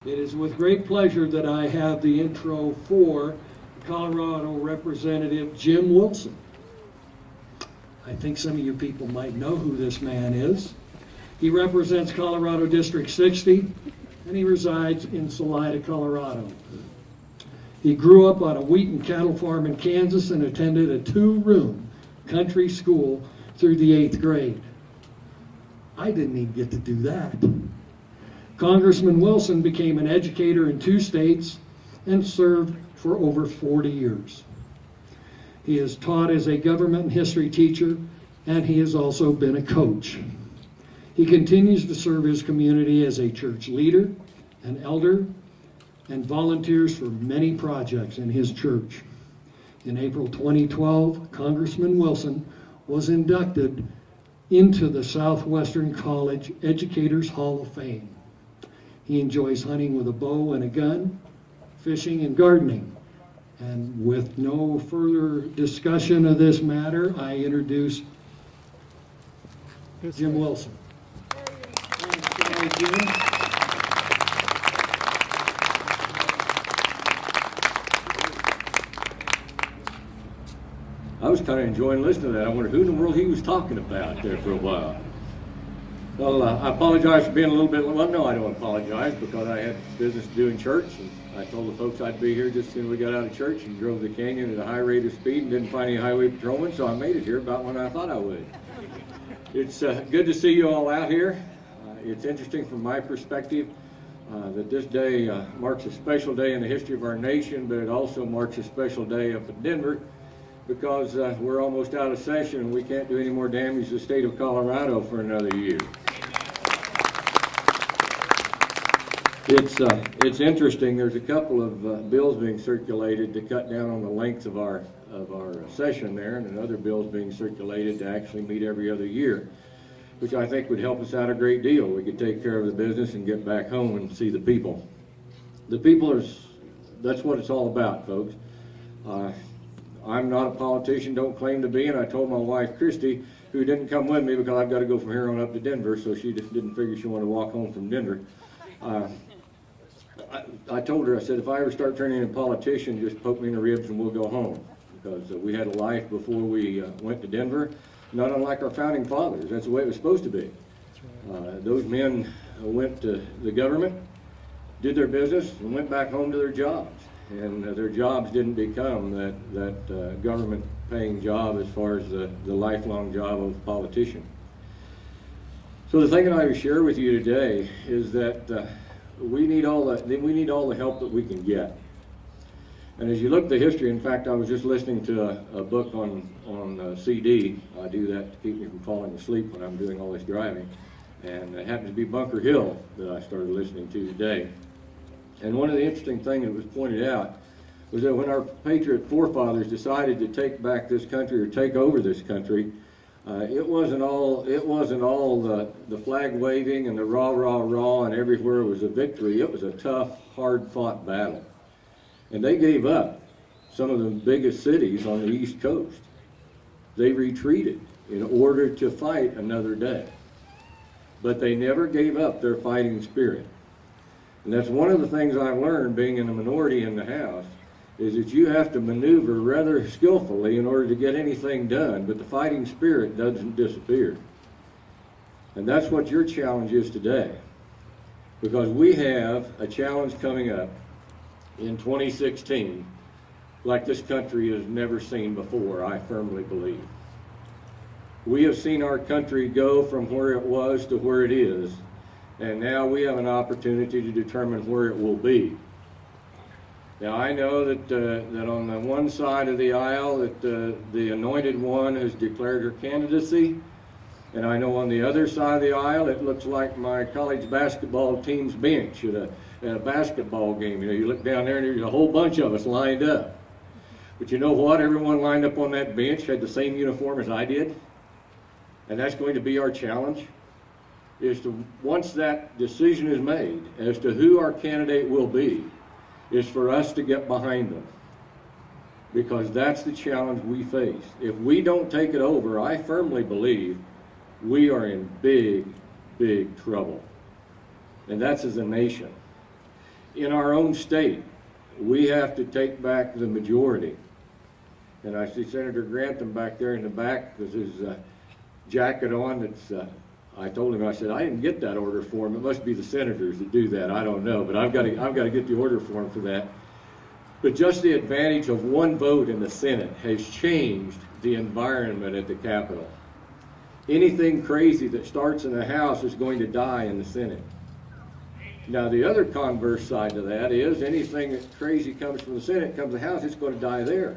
It is with great pleasure that I have the intro for Colorado Representative Jim Wilson. I think some of you people might know who this man is. He represents Colorado District 60, and he resides in Salida, Colorado. He grew up on a wheat and cattle farm in Kansas and attended a two-room country school through the 8th grade. I didn't even get to do that. Congressman Wilson became an educator in 2 states and served for over 40 years. He has taught as a government and history teacher, and he has also been a coach. He continues to serve his community as a church leader, an elder, and volunteers for many projects in his church. In April 2012, Congressman Wilson was inducted into the Southwestern College Educators Hall of Fame. He enjoys hunting with a bow and a gun, fishing and gardening. And with no further discussion of this matter, I introduce Jim Wilson. Thank you, Jim. I was kind of enjoying listening to that. I wondered who in the world he was talking about there for a while. Well, I apologize for being a little bit, well, no, I don't apologize because I had business to do in church, and I told the folks I'd be here just as soon as we got out of church and drove the canyon at a high rate of speed and didn't find any highway patrolmen, so I made it here about when I thought I would. It's good to see you all out here. It's interesting from my perspective that this day marks a special day in the history of our nation, but it also marks a special day up in Denver because we're almost out of session and we can't do any more damage to the state of Colorado for another year. It's interesting. There's a couple of bills being circulated to cut down on the length of our session there, and another bill's being circulated to actually meet every other year, which I think would help us out a great deal. We could take care of the business and get back home and see the people. The people that's what it's all about, folks. I'm not a politician, don't claim to be, and I told my wife, Christy, who didn't come with me because I've got to go from here on up to Denver, so she just didn't figure she wanted to walk home from Denver. I told her, I said, if I ever start turning into a politician, just poke me in the ribs and we'll go home. Because we had a life before we went to Denver, not unlike our founding fathers. That's the way it was supposed to be. Those men went to the government, did their business, and went back home to their jobs. And their jobs didn't become that government-paying job as far as the lifelong job of a politician. So the thing that I would share with you today is that we need all the help that we can get. And as you look at the history, in fact, I was just listening to a book on CD. I do that to keep me from falling asleep when I'm doing all this driving. And it happens to be Bunker Hill that I started listening to today. And one of the interesting things that was pointed out was that when our patriot forefathers decided to take back this country or take over this country, it wasn't all the flag waving and the rah, rah, rah and everywhere was a victory. It was a tough, hard fought battle. And they gave up some of the biggest cities on the East Coast. They retreated in order to fight another day. But they never gave up their fighting spirit. And that's one of the things I've learned being in a minority in the House, is that you have to maneuver rather skillfully in order to get anything done, but the fighting spirit doesn't disappear. And that's what your challenge is today. Because we have a challenge coming up in 2016 like this country has never seen before, I firmly believe. We have seen our country go from where it was to where it is, and now we have an opportunity to determine where it will be. Now I know that on the one side of the aisle that the anointed one has declared her candidacy, and I know on the other side of the aisle it looks like my college basketball team's bench at a basketball game. You know, you look down there and there's a whole bunch of us lined up. But you know what? Everyone lined up on that bench had the same uniform as I did, and that's going to be our challenge. Is to, once that decision is made as to who our candidate will be, is for us to get behind them. Because that's the challenge we face. If we don't take it over, I firmly believe we are in big, big trouble. And that's as a nation. in our own state, we have to take back the majority. And I see Senator Grantham back there in the back with his jacket on. I told him, I said, I didn't get that order form. It must be the senators that do that. I don't know, but I've got to get the order form for that. But just the advantage of one vote in the Senate has changed the environment at the Capitol. Anything crazy that starts in the House is going to die in the Senate. Now, the other converse side to that is anything that crazy comes from the Senate, comes to the House, it's going to die there.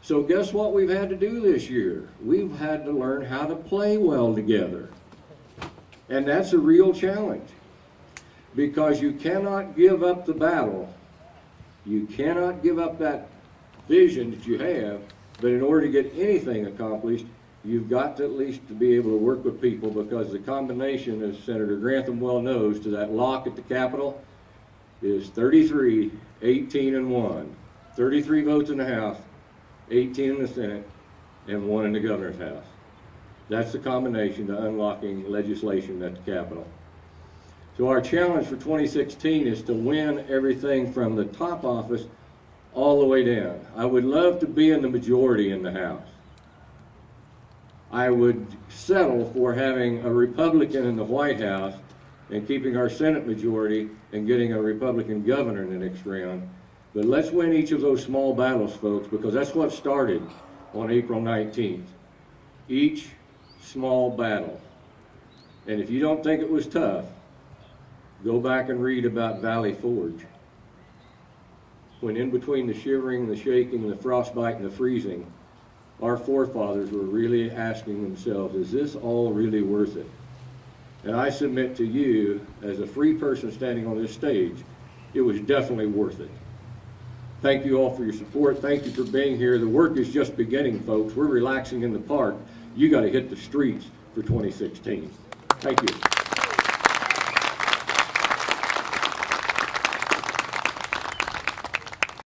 So guess what we've had to do this year? We've had to learn how to play well together. And that's a real challenge, because you cannot give up the battle. You cannot give up that vision that you have, but in order to get anything accomplished, you've got to at least to be able to work with people, because the combination, as Senator Grantham well knows, to that lock at the Capitol is 33, 18, and 1. 33 votes in the House, 18 in the Senate, and 1 in the governor's house. That's the combination to unlocking legislation at the Capitol. So our challenge for 2016 is to win everything from the top office all the way down. I would love to be in the majority in the House. I would settle for having a Republican in the White House and keeping our Senate majority and getting a Republican governor in the next round. But let's win each of those small battles, folks, because that's what started on April 19th. Each small battle. And if you don't think it was tough, go back and read about Valley Forge. When in between the shivering, the shaking, the frostbite, and the freezing, our forefathers were really asking themselves, is this all really worth it? And I submit to you, as a free person standing on this stage, it was definitely worth it. Thank you all for your support. Thank you for being here. The work is just beginning, folks. We're relaxing in the park. You got to hit the streets for 2016. Thank you.